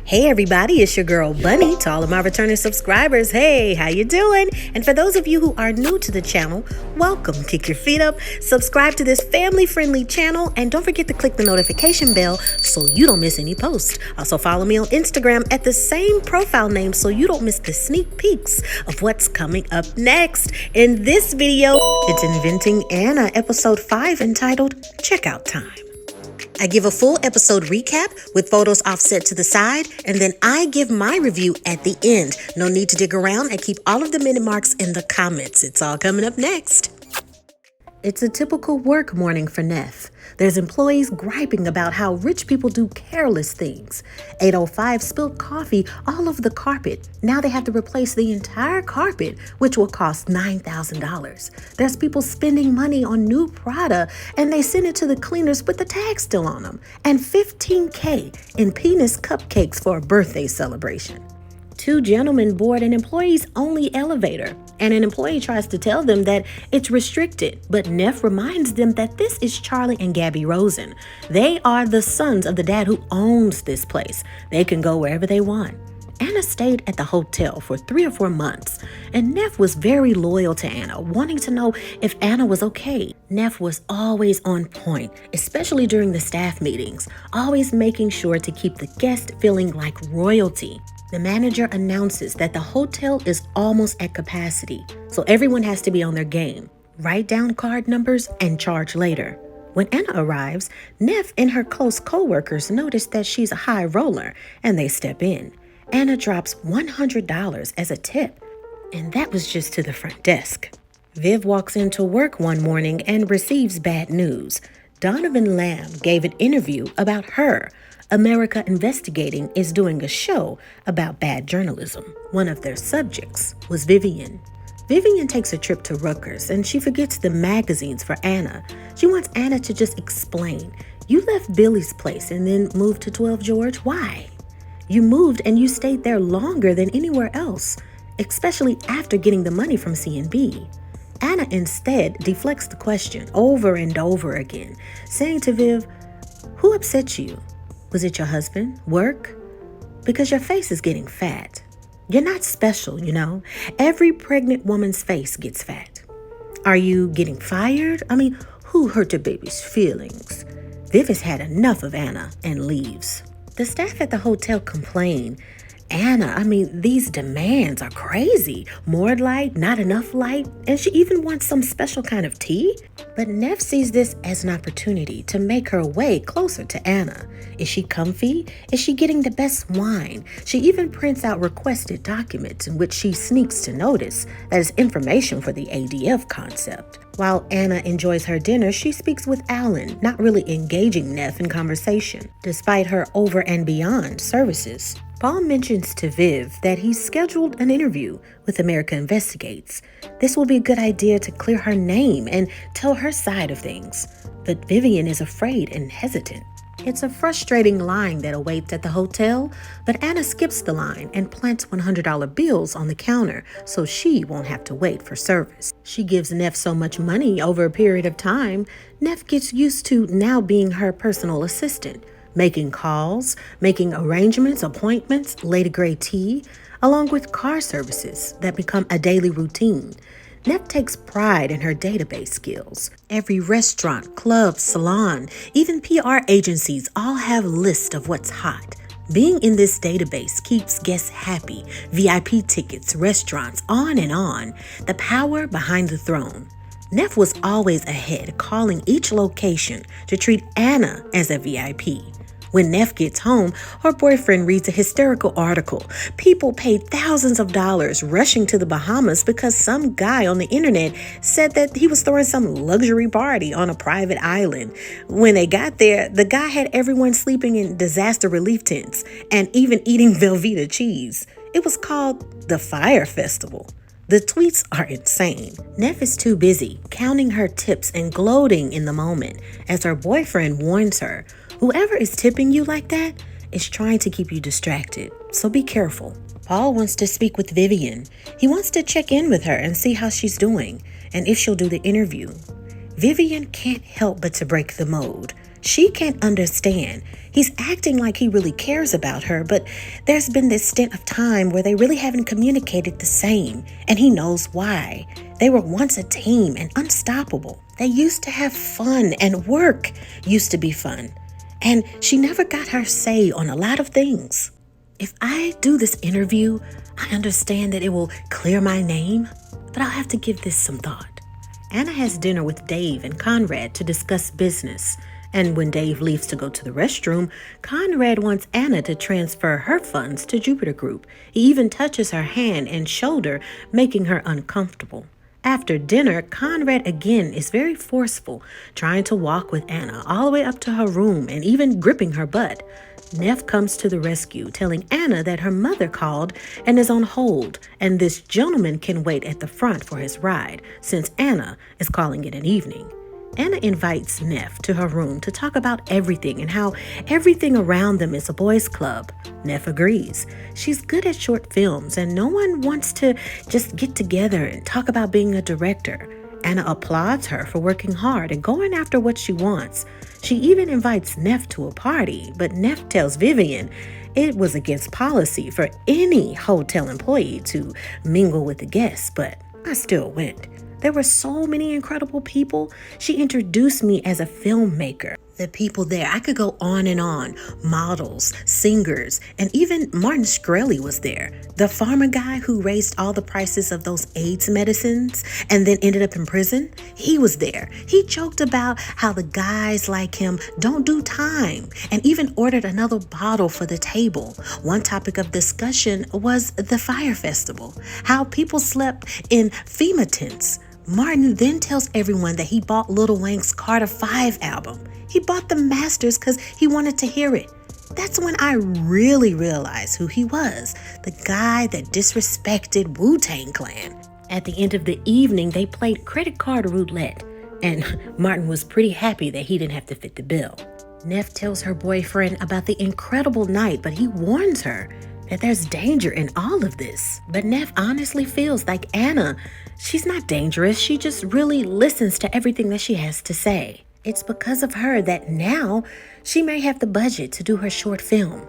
Hey everybody, it's your girl Bunny. To all of my returning subscribers, hey, how you doing? And for those of you who are new to the channel, welcome. Kick your feet up, subscribe to this family-friendly channel, and don't forget to click the notification bell so you don't miss any posts. Also follow me on Instagram at the same profile name so you don't miss the sneak peeks of what's coming up next. In this video, it's Inventing Anna, episode 5, entitled Checkout Time. I give a full episode recap with photos offset to the side, and then I give my review at the end. No need to dig around. I keep all of the minute marks in the comments. It's all coming up next. It's a typical work morning for Neff. There's employees griping about how rich people do careless things. 805 spilled coffee all over the carpet. Now they have to replace the entire carpet, which will cost $9,000. There's people spending money on new Prada, and they send it to the cleaners with the tag still on them. And $15K in penis cupcakes for a birthday celebration. 2 gentlemen board an employees-only elevator, and an employee tries to tell them that it's restricted, but Neff reminds them that this is Charlie and Gabby Rosen. They are the sons of the dad who owns this place. They can go wherever they want. Anna stayed at the hotel for 3 or 4 months, and Neff was very loyal to Anna, wanting to know if Anna was okay. Neff was always on point, especially during the staff meetings, always making sure to keep the guest feeling like royalty. The manager announces that the hotel is almost at capacity, so everyone has to be on their game. Write down card numbers and charge later. When Anna arrives, Neff and her close co-workers notice that she's a high roller, and they step in. Anna drops $100 as a tip, and that was just to the front desk. Viv walks into work one morning and receives bad news. Donovan Lamb gave an interview about her. America Investigating is doing a show about bad journalism. One of their subjects was Vivian. Vivian takes a trip to Rutgers, and she forgets the magazines for Anna. She wants Anna to just explain. You left Billy's place and then moved to 12 George. Why? You moved and you stayed there longer than anywhere else, especially after getting the money from C&B. Anna instead deflects the question over and over again, saying to Viv, "Who upset you? Was it your husband? Work? Because your face is getting fat. You're not special, you know. Every pregnant woman's face gets fat. Are you getting fired? Who hurt your baby's feelings?" Viv has had enough of Anna and leaves. The staff at the hotel complain. Anna, these demands are crazy. More light, not enough light, and she even wants some special kind of tea. But Neff sees this as an opportunity to make her way closer to Anna. Is she comfy? Is she getting the best wine? She even prints out requested documents in which she sneaks to notice that is information for the ADF concept. While Anna enjoys her dinner, she speaks with Alan, not really engaging Neff in conversation, despite her over and beyond services. Paul mentions to Viv that he's scheduled an interview with America Investigates. This will be a good idea to clear her name and tell her side of things. But Vivian is afraid and hesitant. It's a frustrating line that awaits at the hotel, but Anna skips the line and plants $100 bills on the counter so she won't have to wait for service. She gives Neff so much money over a period of time, Neff gets used to now being her personal assistant, making calls, making arrangements, appointments, Lady Grey tea, along with car services that become a daily routine. Neff takes pride in her database skills. Every restaurant, club, salon, even PR agencies all have lists of what's hot. Being in this database keeps guests happy, VIP tickets, restaurants, on and on. The power behind the throne. Neff was always ahead, calling each location to treat Anna as a VIP. When Neff gets home, her boyfriend reads a hysterical article. People paid thousands of dollars rushing to the Bahamas because some guy on the internet said that he was throwing some luxury party on a private island. When they got there, the guy had everyone sleeping in disaster relief tents and even eating Velveeta cheese. It was called the Fire Festival. The tweets are insane. Neff is too busy counting her tips and gloating in the moment as her boyfriend warns her, whoever is tipping you like that is trying to keep you distracted, so be careful. Paul wants to speak with Vivian. He wants to check in with her and see how she's doing and if she'll do the interview. Vivian can't help but to break the mold. She can't understand. He's acting like he really cares about her, but there's been this stint of time where they really haven't communicated the same, and he knows why. They were once a team and unstoppable. They used to have fun, and work used to be fun. And she never got her say on a lot of things. If I do this interview, I understand that it will clear my name, but I'll have to give this some thought. Anna has dinner with Dave and Conrad to discuss business. And when Dave leaves to go to the restroom, Conrad wants Anna to transfer her funds to Jupiter Group. He even touches her hand and shoulder, making her uncomfortable. After dinner, Conrad again is very forceful, trying to walk with Anna all the way up to her room and even gripping her butt. Neff comes to the rescue, telling Anna that her mother called and is on hold, and this gentleman can wait at the front for his ride, since Anna is calling it an evening. Anna invites Neff to her room to talk about everything and how everything around them is a boys' club. Neff agrees. She's good at short films and no one wants to just get together and talk about being a director. Anna applauds her for working hard and going after what she wants. She even invites Neff to a party, but Neff tells Vivian it was against policy for any hotel employee to mingle with the guests, but I still went. There were so many incredible people. She introduced me as a filmmaker. The people there, I could go on and on. Models, singers, and even Martin Shkreli was there. The farmer guy who raised all the prices of those AIDS medicines and then ended up in prison, he was there. He joked about how the guys like him don't do time and even ordered another bottle for the table. One topic of discussion was the fire festival, how people slept in FEMA tents. Martin then tells everyone that he bought Lil Wayne's Carter 5 album. He bought the masters because he wanted to hear it. That's when I really realized who he was, the guy that disrespected Wu-Tang Clan. At the end of the evening, they played credit card roulette, and Martin was pretty happy that he didn't have to fit the bill. Neff tells her boyfriend about the incredible night, but he warns her that there's danger in all of this. But Neff honestly feels like Anna, she's not dangerous. She just really listens to everything that she has to say. It's because of her that now she may have the budget to do her short film.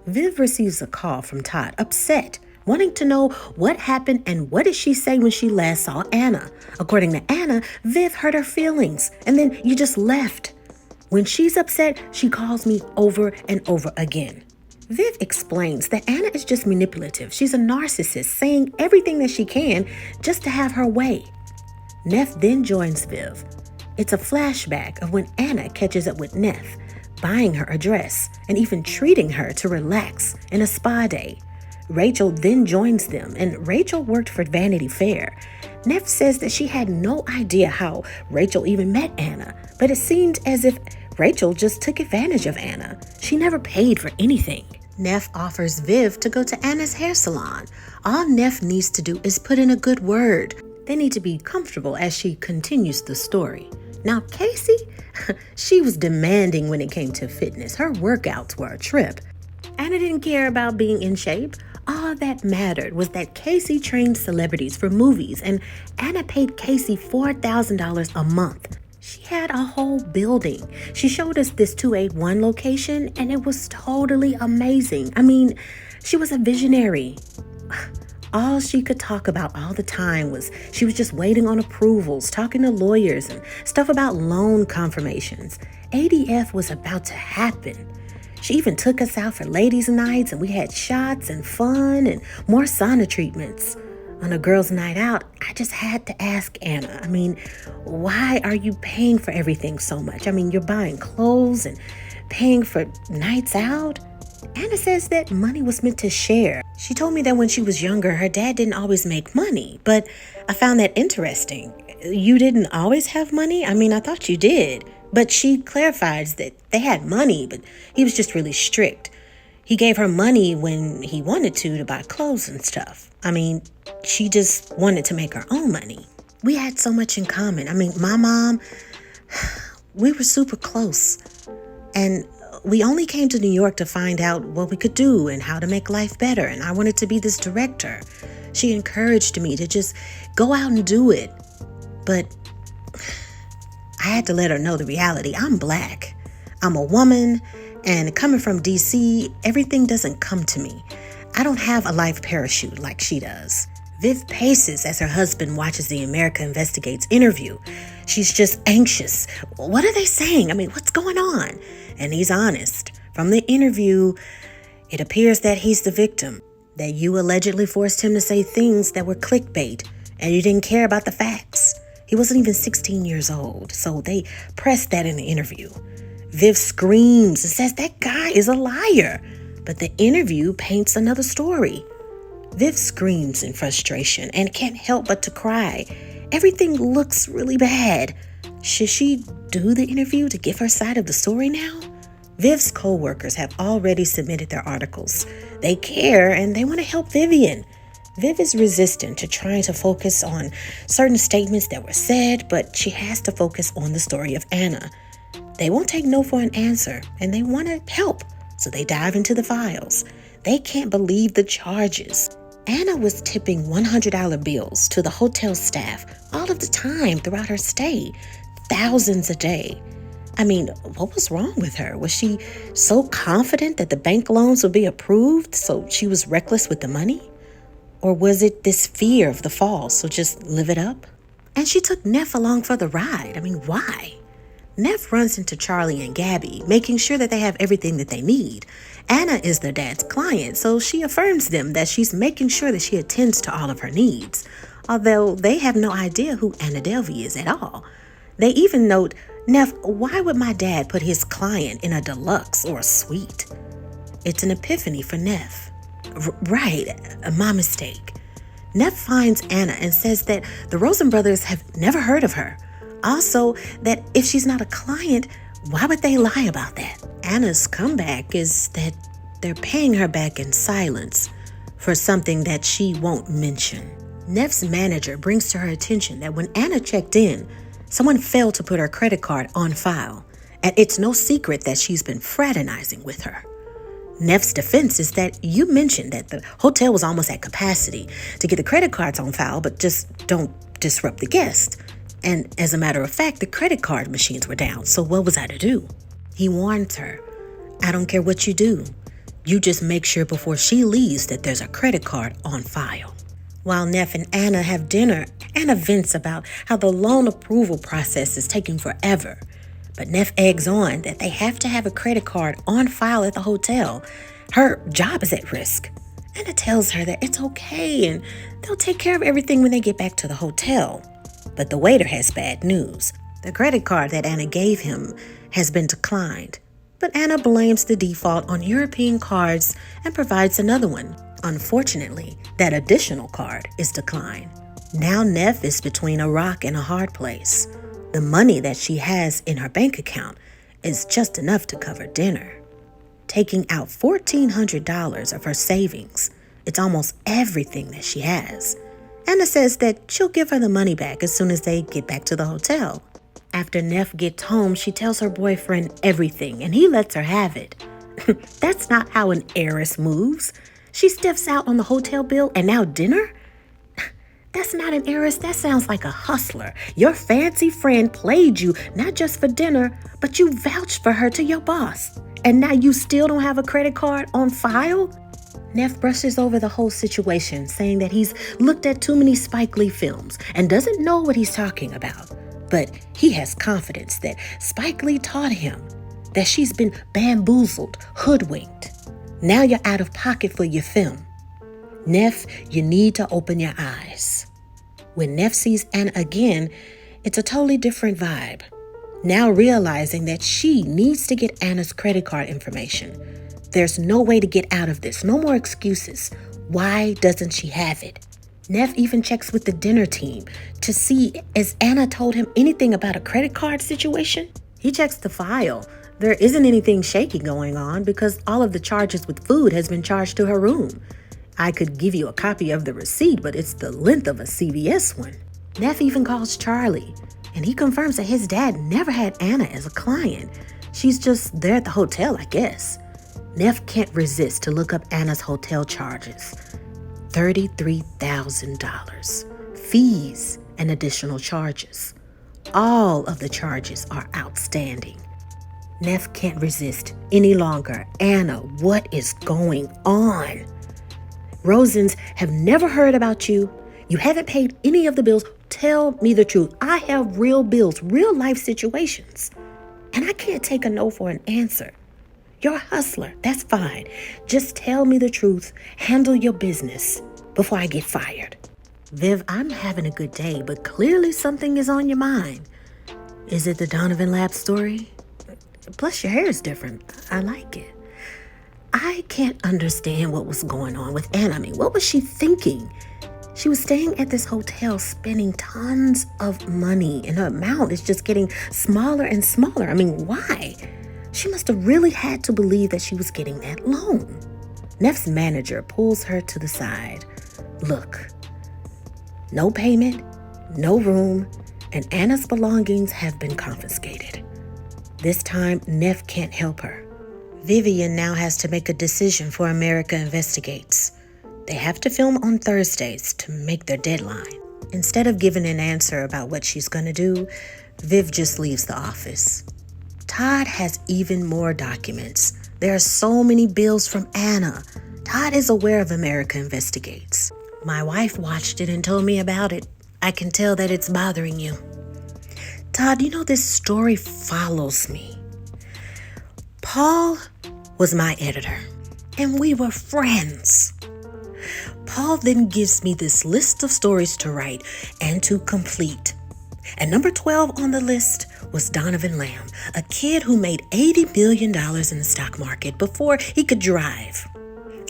Viv receives a call from Todd, upset, wanting to know what happened and what did she say when she last saw Anna. According to Anna, Viv hurt her feelings and then you just left. When she's upset, she calls me over and over again. Viv explains that Anna is just manipulative. She's a narcissist, saying everything that she can just to have her way. Neff then joins Viv. It's a flashback of when Anna catches up with Neff, buying her a dress and even treating her to relax in a spa day. Rachel then joins them, and Rachel worked for Vanity Fair. Neff says that she had no idea how Rachel even met Anna, but it seemed as if Rachel just took advantage of Anna. She never paid for anything. Neff offers Viv to go to Anna's hair salon. All Neff needs to do is put in a good word. They need to be comfortable as she continues the story. Now, Casey, she was demanding when it came to fitness. Her workouts were a trip. Anna didn't care about being in shape. All that mattered was that Casey trained celebrities for movies, and Anna paid Casey $4,000 a month. She had a whole building. She showed us this 281 location, and it was totally amazing. I mean, she was a visionary. All she could talk about all the time was she was just waiting on approvals, talking to lawyers and stuff about loan confirmations. ADF was about to happen. She even took us out for ladies' nights and we had shots and fun and more sauna treatments. On a girls' night out, I just had to ask Anna, why are you paying for everything so much? You're buying clothes and paying for nights out. Anna says that money was meant to share. She told me that when she was younger, her dad didn't always make money, but I found that interesting. You didn't always have money? I thought you did. But she clarifies that they had money, but he was just really strict. He gave her money when he wanted to buy clothes and stuff. She just wanted to make her own money. We had so much in common. My mom, we were super close. And we only came to New York to find out what we could do and how to make life better. And I wanted to be this director. She encouraged me to just go out and do it. But I had to let her know the reality. I'm Black. I'm a woman, and coming from DC, everything doesn't come to me. I don't have a life parachute like she does. Viv paces as her husband watches the America Investigates interview. She's just anxious. What are they saying? What's going on? And he's honest. From the interview, it appears that he's the victim, that you allegedly forced him to say things that were clickbait, and you didn't care about the facts. He wasn't even 16 years old, so they pressed that in the interview. Viv screams and says that guy is a liar, but the interview paints another story. Viv screams in frustration and can't help but to cry. Everything looks really bad. Should she do the interview to give her side of the story now? Viv's co-workers have already submitted their articles. They care and they want to help Vivian. Viv is resistant to trying to focus on certain statements that were said, but she has to focus on the story of Anna. They won't take no for an answer, and they want to help, so they dive into the files. They can't believe the charges. Anna was tipping $100 bills to the hotel staff all of the time throughout her stay, thousands a day. What was wrong with her? Was she so confident that the bank loans would be approved, so she was reckless with the money? Or was it this fear of the fall, so just live it up? And she took Neff along for the ride. Why? Neff runs into Charlie and Gabby, making sure that they have everything that they need. Anna is their dad's client, so she affirms them that she's making sure that she attends to all of her needs, although they have no idea who Anna Delvey is at all. They even note, Neff, why would my dad put his client in a deluxe or a suite? It's an epiphany for Neff. Right, my mistake. Neff finds Anna and says that the Rosen brothers have never heard of her. Also, that if she's not a client, why would they lie about that? Anna's comeback is that they're paying her back in silence for something that she won't mention. Neff's manager brings to her attention that when Anna checked in, someone failed to put her credit card on file, and it's no secret that she's been fraternizing with her. Neff's defense is that you mentioned that the hotel was almost at capacity to get the credit cards on file, but just don't disrupt the guest. And as a matter of fact, the credit card machines were down, so what was I to do? He warns her, I don't care what you do. You just make sure before she leaves that there's a credit card on file. While Neff and Anna have dinner, Anna vents about how the loan approval process is taking forever. But Neff eggs on that they have to have a credit card on file at the hotel. Her job is at risk. Anna tells her that it's okay and they'll take care of everything when they get back to the hotel. But the waiter has bad news. The credit card that Anna gave him has been declined. But Anna blames the default on European cards and provides another one. Unfortunately, that additional card is declined. Now Neff is between a rock and a hard place. The money that she has in her bank account is just enough to cover dinner. Taking out $1,400 of her savings, it's almost everything that she has. Anna says that she'll give her the money back as soon as they get back to the hotel. After Neff gets home, she tells her boyfriend everything, and he lets her have it. That's not how an heiress moves. She stiffs out on the hotel bill, and now dinner? That's not an heiress. That sounds like a hustler. Your fancy friend played you, not just for dinner, but you vouched for her to your boss. And now you still don't have a credit card on file? Neff brushes over the whole situation, saying that he's looked at too many Spike Lee films and doesn't know what he's talking about. But he has confidence that Spike Lee taught him that she's been bamboozled, hoodwinked. Now you're out of pocket for your film. Neff, you need to open your eyes. When Neff sees Anna again, it's a totally different vibe. Now realizing that she needs to get Anna's credit card information. There's no way to get out of this. No more excuses. Why doesn't she have it? Neff even checks with the dinner team to see has Anna told him anything about a credit card situation. He checks the file. There isn't anything shaky going on because all of the charges with food has been charged to her room. I could give you a copy of the receipt, but it's the length of a CVS one. Neff even calls Charlie, and he confirms that his dad never had Anna as a client. She's just there at the hotel, I guess. Neff can't resist to look up Anna's hotel charges. $33,000. Fees and additional charges. All of the charges are outstanding. Neff can't resist any longer. Anna, what is going on? Rosens have never heard about you. You haven't paid any of the bills. Tell me the truth. I have real bills, real life situations. And I can't take a no for an answer. You're a hustler. That's fine. Just tell me the truth. Handle your business before I get fired. Viv, I'm having a good day, but clearly something is on your mind. Is it the Donovan Lab story? Plus, your hair is different. I like it. I can't understand what was going on with Anna. I mean, what was she thinking? She was staying at this hotel, spending tons of money, and her amount is just getting smaller and smaller. I mean, why? She must have really had to believe that she was getting that loan. Neff's manager pulls her to the side. Look, no payment, no room, and Anna's belongings have been confiscated. This time, Neff can't help her. Vivian now has to make a decision for America Investigates. They have to film on Thursdays to make their deadline. Instead of giving an answer about what she's going to do, Viv just leaves the office. Todd has even more documents. There are so many bills from Anna. Todd is aware of America Investigates. My wife watched it and told me about it. I can tell that it's bothering you. Todd, you know this story follows me. Paul was my editor, and we were friends. Paul then gives me this list of stories to write and to complete. And number 12 on the list was Donovan Lamb, a kid who made $80 million in the stock market before he could drive.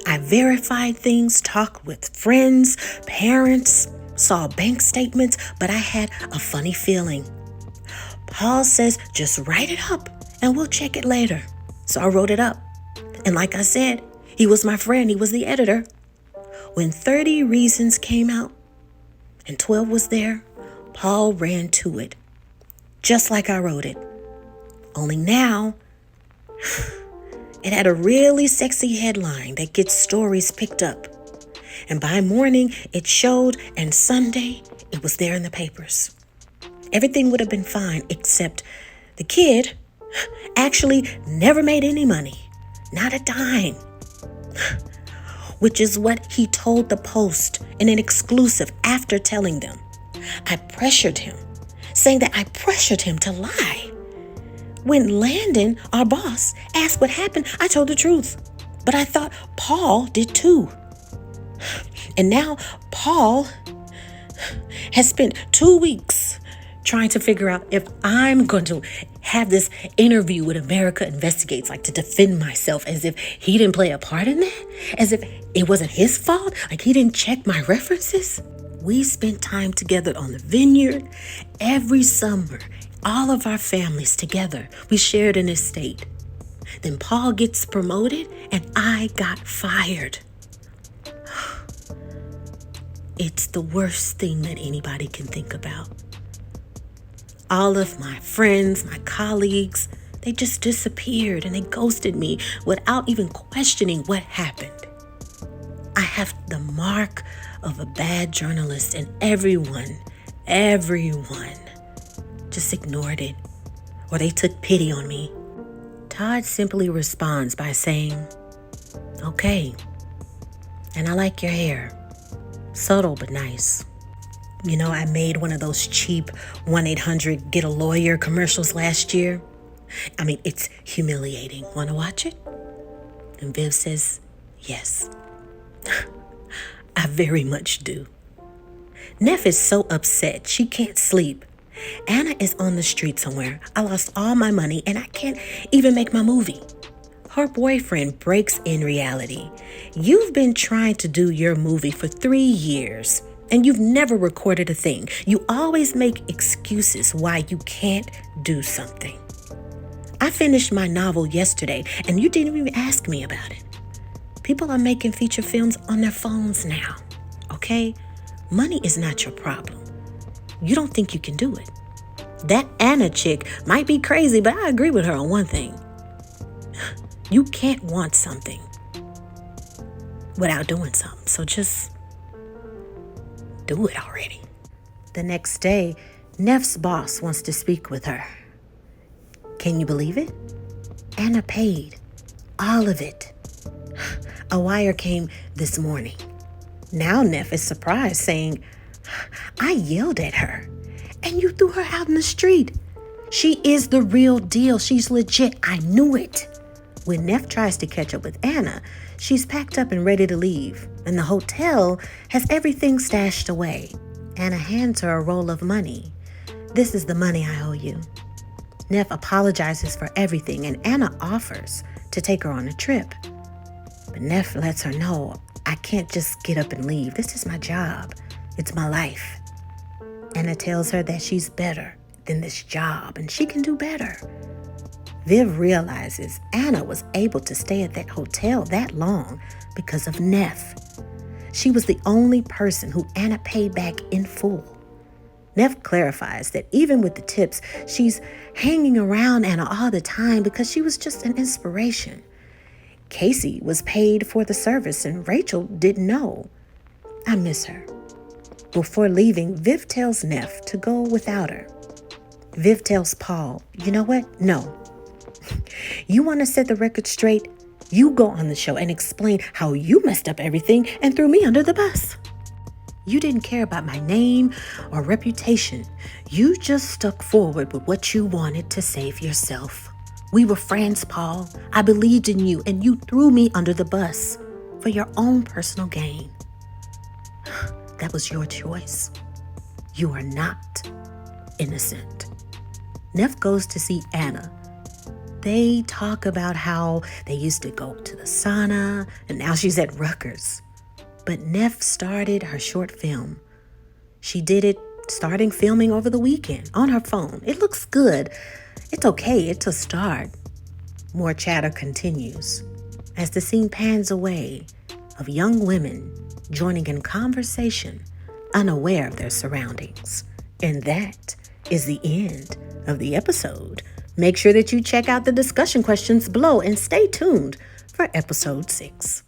I verified things, talked with friends, parents, saw bank statements, but I had a funny feeling. Paul says, just write it up and we'll check it later. So I wrote it up. And like I said, he was my friend. He was the editor. When 30 Reasons came out and 12 was there, Paul ran to it, just like I wrote it. Only now, it had a really sexy headline that gets stories picked up. And by morning, it showed, and Sunday, it was there in the papers. Everything would have been fine, except the kid actually never made any money, not a dime. Which is what he told the Post in an exclusive after telling them. I pressured him, saying that I pressured him to lie. When Landon, our boss, asked what happened, I told the truth. But I thought Paul did too. And now Paul has spent 2 weeks trying to figure out if I'm going to have this interview with America Investigates, like to defend myself, as if he didn't play a part in that, as if it wasn't his fault, like he didn't check my references. We spent time together on the vineyard every summer, all of our families together. We shared an estate. Then Paul gets promoted and I got fired. It's the worst thing that anybody can think about. All of my friends, my colleagues, they just disappeared and they ghosted me without even questioning what happened. I have the mark of a bad journalist, and everyone just ignored it, or they took pity on me. Todd simply responds by saying, okay, and I like your hair. Subtle but nice. You know, I made one of those cheap 1-800-GET-A-LAWYER commercials last year. I mean, it's humiliating. Want to watch it? And Viv says, yes. I very much do. Neff is so upset she can't sleep. Anna is on the street somewhere. I lost all my money and I can't even make my movie. Her boyfriend breaks in reality. You've been trying to do your movie for 3 years and you've never recorded a thing. You always make excuses why you can't do something. I finished my novel yesterday and you didn't even ask me about it. People are making feature films on their phones now, okay? Money is not your problem. You don't think you can do it. That Anna chick might be crazy, but I agree with her on one thing. You can't want something without doing something. So just do it already. The next day, Neff's boss wants to speak with her. Can you believe it? Anna paid. All of it. A wire came this morning. Now Neff is surprised, saying, I yelled at her, and you threw her out in the street. She is the real deal. She's legit. I knew it. When Neff tries to catch up with Anna, she's packed up and ready to leave, and the hotel has everything stashed away. Anna hands her a roll of money. This is the money I owe you. Neff apologizes for everything, and Anna offers to take her on a trip. But Neff lets her know, I can't just get up and leave. This is my job. It's my life. Anna tells her that she's better than this job, and she can do better. Viv realizes Anna was able to stay at that hotel that long because of Neff. She was the only person who Anna paid back in full. Neff clarifies that even with the tips, she's hanging around Anna all the time because she was just an inspiration. Casey was paid for the service and Rachel didn't know. I miss her. Before leaving, Viv tells Neff to go without her. Viv tells Paul, you know what? No. You want to set the record straight? You go on the show and explain how you messed up everything and threw me under the bus. You didn't care about my name or reputation. You just stuck forward with what you wanted to save yourself. We were friends, Paul. I believed in you, and you threw me under the bus for your own personal gain. That was your choice. You are not innocent. Neff goes to see Anna. They talk about how they used to go to the sauna, and now she's at Rutgers. But Neff started her short film. She did it starting filming over the weekend on her phone. It looks good. It's okay. It's a start. More chatter continues as the scene pans away of young women joining in conversation, unaware of their surroundings. And that is the end of the episode. Make sure that you check out the discussion questions below and stay tuned for episode 6.